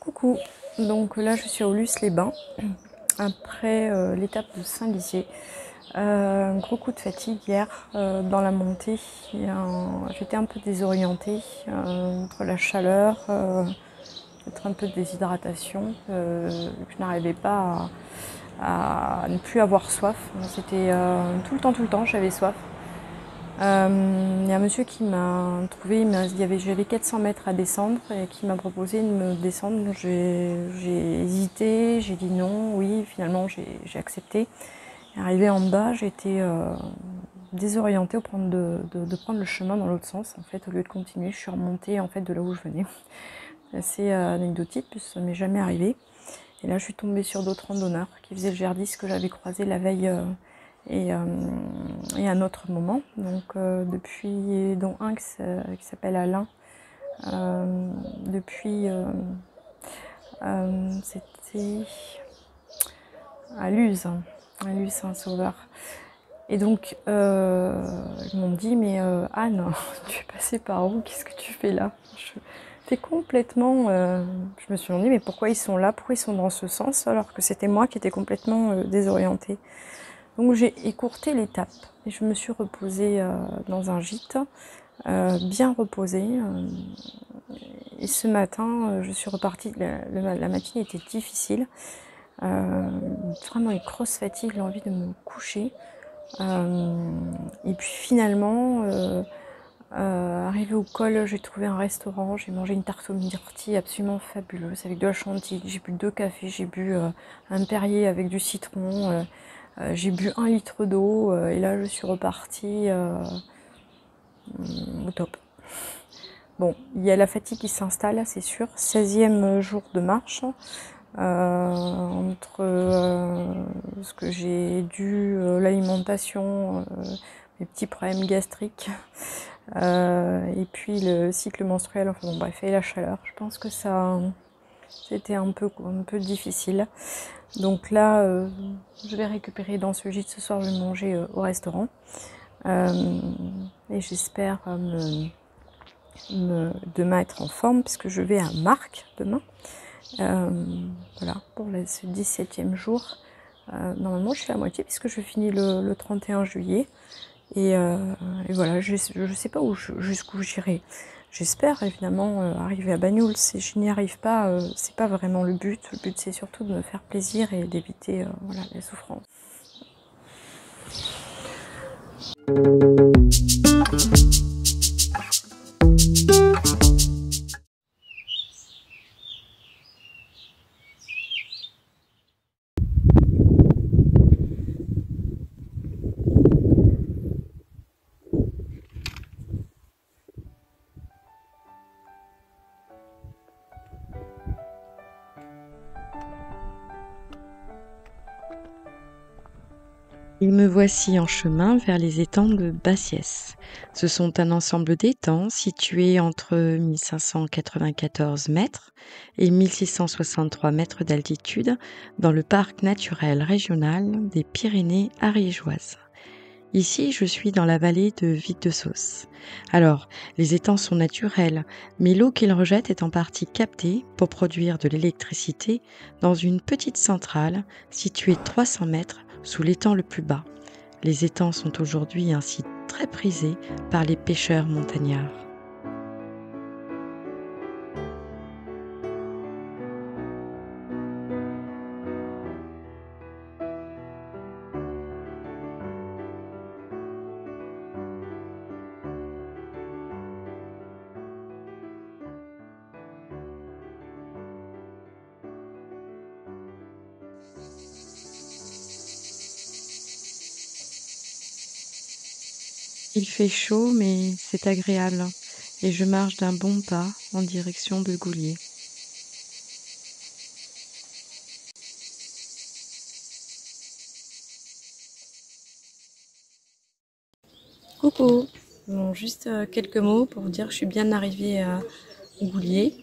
Coucou, donc là je suis à Aulus-les-Bains, après l'étape de Saint-Lizier. Un gros coup de fatigue hier dans la montée. J'étais un peu désorientée entre la chaleur, peut-être un peu de déshydratation, que je n'arrivais pas à ne plus avoir soif. C'était tout le temps j'avais soif. Il y a un monsieur qui m'a trouvé, j'avais 400 mètres à descendre et qui m'a proposé de me descendre. J'ai hésité, j'ai dit non, oui, finalement j'ai accepté. Et arrivé en bas, j'étais désorientée de prendre le chemin dans l'autre sens. En fait, au lieu de continuer, je suis remontée en fait de là où je venais. C'est assez anecdotique puisque ça m'est jamais arrivé. Et là, je suis tombée sur d'autres randonneurs qui faisaient le GR10 que j'avais croisé la veille et un autre moment. Donc depuis, dont un qui s'appelle Alain, depuis c'était à Luz Saint-Sauveur. Et donc ils m'ont dit mais Anne, tu es passée par où? Qu'est-ce que tu fais là? Je me suis demandé mais pourquoi ils sont là, pourquoi ils sont dans ce sens alors que c'était moi qui étais complètement désorientée. Donc j'ai écourté l'étape et je me suis reposée dans un gîte, bien reposée. Et ce matin, je suis repartie. La matinée était difficile, vraiment une grosse fatigue, l'envie de me coucher. Et puis finalement, arrivée au col, j'ai trouvé un restaurant, j'ai mangé une tarte aux myrtilles absolument fabuleuse avec de la chantilly. J'ai bu 2 cafés, j'ai bu un Perrier avec du citron. J'ai bu 1 litre d'eau et là je suis repartie au top. Bon, il y a la fatigue qui s'installe, c'est sûr. 16e jour de marche. Entre ce que j'ai dû, l'alimentation, mes petits problèmes gastriques, et puis le cycle menstruel, enfin bon bref, et la chaleur. Je pense que ça c'était un peu difficile. Donc là, je vais récupérer dans ce gîte ce soir, je vais manger au restaurant. Et j'espère demain être en forme, puisque je vais à Marques demain. Voilà, pour ce 17e jour. Normalement, je suis à moitié, puisque je finis le 31 juillet. Et voilà, je sais pas jusqu'où j'irai. J'espère évidemment arriver à Banyuls. Si je n'y arrive pas, c'est pas vraiment le but. Le but c'est surtout de me faire plaisir et d'éviter voilà, les souffrances. Et me voici en chemin vers les étangs de Bassiès. Ce sont un ensemble d'étangs situés entre 1594 mètres et 1663 mètres d'altitude dans le parc naturel régional des Pyrénées ariégeoises. Ici, je suis dans la vallée de Vic-de-Sauce. Alors, les étangs sont naturels, mais l'eau qu'ils rejettent est en partie captée pour produire de l'électricité dans une petite centrale située 300 mètres sous l'étang le plus bas. Les étangs sont aujourd'hui un site très prisé par les pêcheurs montagnards. Il fait chaud, mais c'est agréable, et je marche d'un bon pas en direction de Goulier. Coucou, bon, juste quelques mots pour vous dire que je suis bien arrivée à Goulier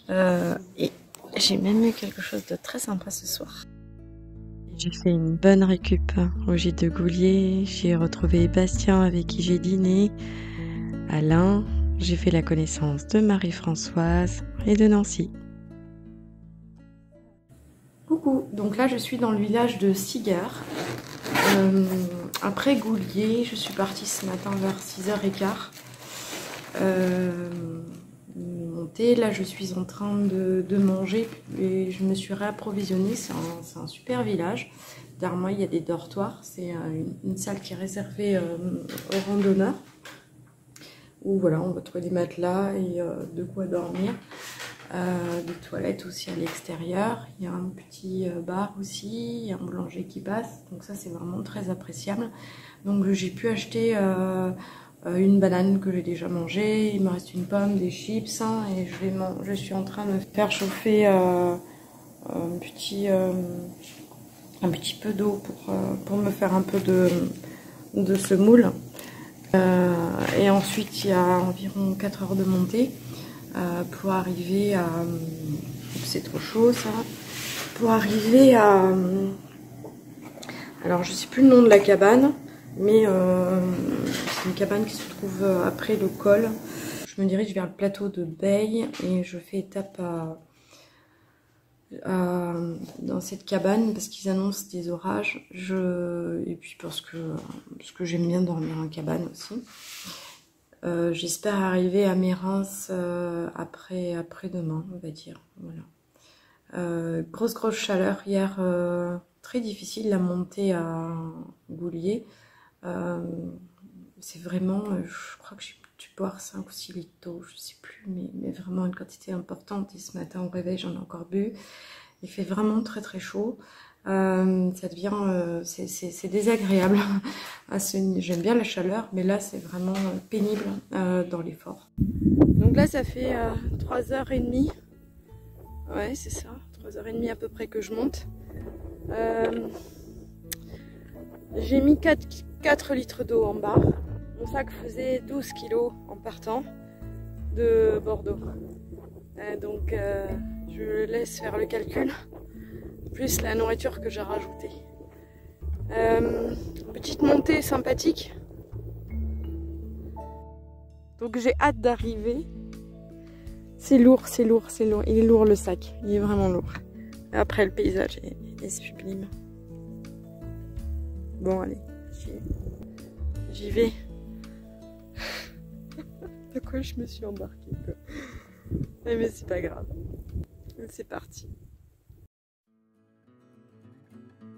et j'ai même eu quelque chose de très sympa ce soir. J'ai fait une bonne récup au gîte de Goulier, j'ai retrouvé Bastien avec qui j'ai dîné, Alain, j'ai fait la connaissance de Marie-Françoise et de Nancy. Coucou, donc là je suis dans le village de Siguer, après Goulier. Je suis partie ce matin vers 6h15 monter. Là je suis en train de manger et je me suis réapprovisionnée. C'est un super village. Derrière moi il y a des dortoirs, c'est une salle qui est réservée aux randonneurs, où voilà, on va trouver des matelas et de quoi dormir. Des toilettes aussi à l'extérieur. Il y a un petit bar aussi, il y a un boulanger qui passe, donc ça c'est vraiment très appréciable. Donc j'ai pu acheter une banane que j'ai déjà mangée, il me reste une pomme, des chips, hein, et je suis en train de faire chauffer un petit peu d'eau pour me faire un peu de semoule. Et ensuite il y a environ 4 heures de montée. Pour arriver à... C'est trop chaud ça. Pour arriver à... Alors je sais plus le nom de la cabane, mais c'est une cabane qui se trouve après le col. Je me dirige vers le plateau de Beille et je fais étape dans cette cabane parce qu'ils annoncent des orages. Et puis parce que j'aime bien dormir en cabane aussi. J'espère arriver à Mérins après-demain, on va dire. Voilà. Grosse chaleur hier, très difficile la montée à Goulier. C'est vraiment, je crois que j'ai dû boire 5 ou 6 litres d'eau, je sais plus, mais vraiment une quantité importante. Et ce matin au réveil, j'en ai encore bu. Il fait vraiment très chaud. Ça devient, c'est désagréable. J'aime bien la chaleur, mais là c'est vraiment pénible dans l'effort. Donc là ça fait 3h30. Ouais, c'est ça, 3h30 à peu près que je monte. J'ai mis 4 litres d'eau en bas. Mon sac faisait 12 kilos en partant de Bordeaux. Donc je laisse faire le calcul, plus la nourriture que j'ai rajoutée. Petite montée sympathique. Donc j'ai hâte d'arriver. C'est lourd. Il est lourd le sac, il est vraiment lourd. Après le paysage est sublime. Bon allez, j'y vais. De quoi je me suis embarquée quoi. Mais c'est pas grave. C'est parti.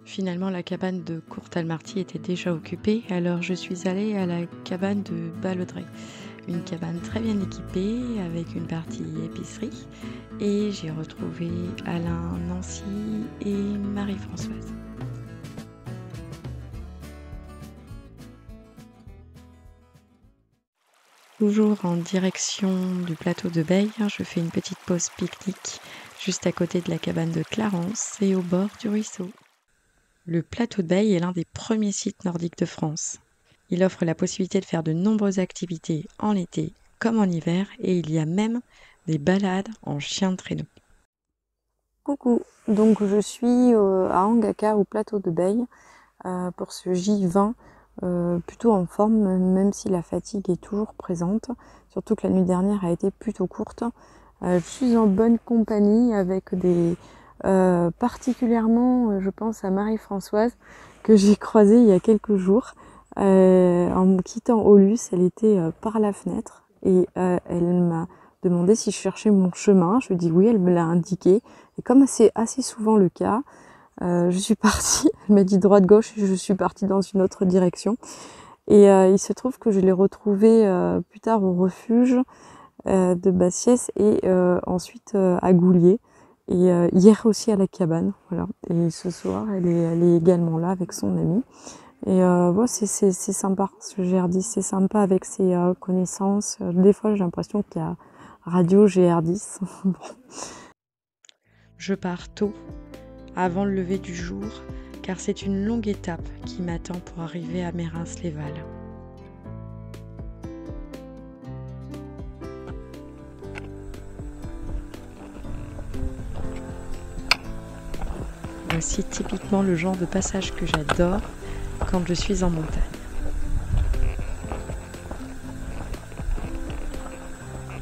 Finalement, la cabane de Courtalmarty était déjà occupée, alors je suis allée à la cabane de Balaudrey. Une cabane très bien équipée, avec une partie épicerie, et j'ai retrouvé Alain, Nancy et Marie-Françoise. Toujours en direction du plateau de Beille, je fais une petite pause pique-nique juste à côté de la cabane de Clarence et au bord du ruisseau. Le plateau de Beille est l'un des premiers sites nordiques de France. Il offre la possibilité de faire de nombreuses activités en été comme en hiver et il y a même des balades en chien de traîneau. Coucou, donc je suis à Angaka au plateau de Beille pour ce J20, plutôt en forme même si la fatigue est toujours présente, surtout que la nuit dernière a été plutôt courte. Je suis en bonne compagnie avec des... particulièrement je pense à Marie-Françoise que j'ai croisée il y a quelques jours en quittant Aulus. Elle était par la fenêtre et elle m'a demandé si je cherchais mon chemin. Je lui ai dit oui, elle me l'a indiqué et comme c'est assez souvent le cas, je suis partie. Elle m'a dit droite-gauche et je suis partie dans une autre direction et il se trouve que je l'ai retrouvée plus tard au refuge de Bassiès et ensuite à Goulier. Et hier aussi à la cabane, voilà. Et ce soir, elle est également là avec son amie. Et bon, c'est sympa, ce GR10, c'est sympa avec ses connaissances. Des fois, j'ai l'impression qu'il y a radio GR10. Bon. Je pars tôt, avant le lever du jour, car c'est une longue étape qui m'attend pour arriver à Mérins-les-Vals. Voici typiquement le genre de passage que j'adore quand je suis en montagne.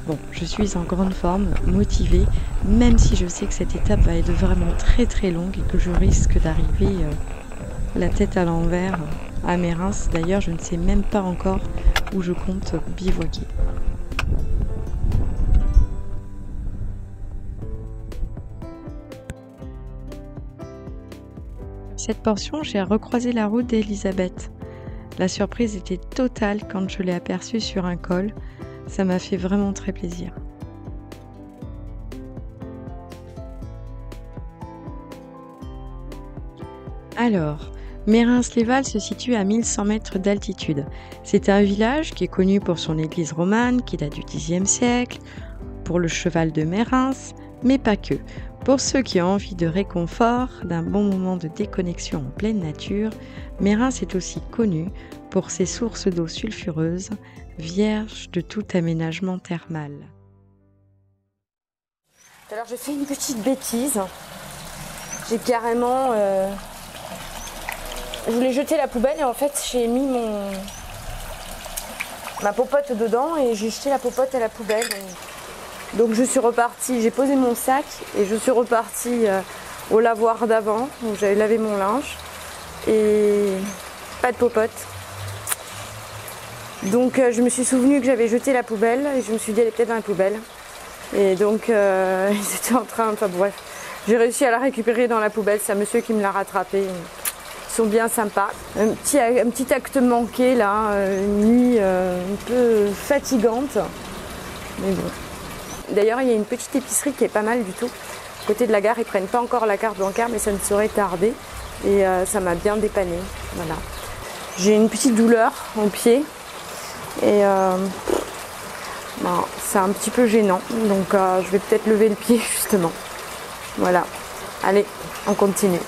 Bon, je suis en grande forme, motivée, même si je sais que cette étape va être vraiment très très longue et que je risque d'arriver la tête à l'envers à Mérins. D'ailleurs, je ne sais même pas encore où je compte bivouaquer. Cette portion, j'ai recroisé la route d'Elisabeth. La surprise était totale quand je l'ai aperçue sur un col. Ça m'a fait vraiment très plaisir. Alors, Mérins-les-Vals se situe à 1100 mètres d'altitude. C'est un village qui est connu pour son église romane qui date du Xe siècle, pour le cheval de Mérins, mais pas que. Pour ceux qui ont envie de réconfort, d'un bon moment de déconnexion en pleine nature, Mérins est aussi connu pour ses sources d'eau sulfureuse, vierges de tout aménagement thermal. Alors j'ai fait une petite bêtise. J'ai carrément... Je voulais jeter la poubelle et en fait j'ai mis ma popote dedans et j'ai jeté la popote à la poubelle. Donc je suis repartie, j'ai posé mon sac et je suis repartie au lavoir d'avant où j'avais lavé mon linge et pas de popote. Donc je me suis souvenue que j'avais jeté la poubelle et je me suis dit elle est peut-être dans la poubelle. Et donc ils étaient en train, enfin bref, j'ai réussi à la récupérer dans la poubelle, c'est un monsieur qui me l'a rattrapée. Ils sont bien sympas. Un petit acte manqué là, une nuit un peu fatigante. Mais bon. D'ailleurs, il y a une petite épicerie qui est pas mal du tout. À côté de la gare, ils prennent pas encore la carte bancaire, mais ça ne saurait tarder. Et ça m'a bien dépanné. Voilà. J'ai une petite douleur au pied. Et c'est un petit peu gênant. Donc je vais peut-être lever le pied justement. Voilà. Allez, on continue.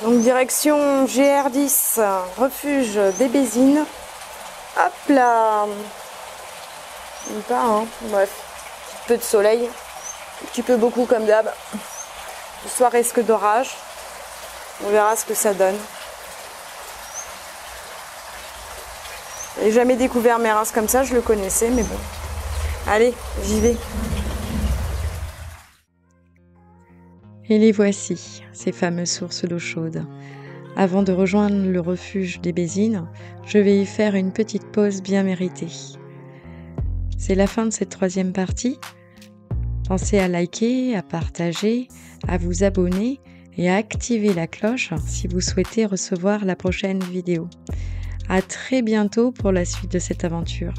Donc direction GR10, refuge des Bézines. Hop là! Même pas, hein. Bref, un petit peu de soleil, un petit peu beaucoup comme d'hab. Le soir risque d'orage. On verra ce que ça donne. J'ai jamais découvert Mérins comme ça, je le connaissais, mais bon. Allez, j'y vais. Et les voici, ces fameuses sources d'eau chaude. Avant de rejoindre le refuge des Bézines, je vais y faire une petite pause bien méritée. C'est la fin de cette troisième partie. Pensez à liker, à partager, à vous abonner et à activer la cloche si vous souhaitez recevoir la prochaine vidéo. À très bientôt pour la suite de cette aventure.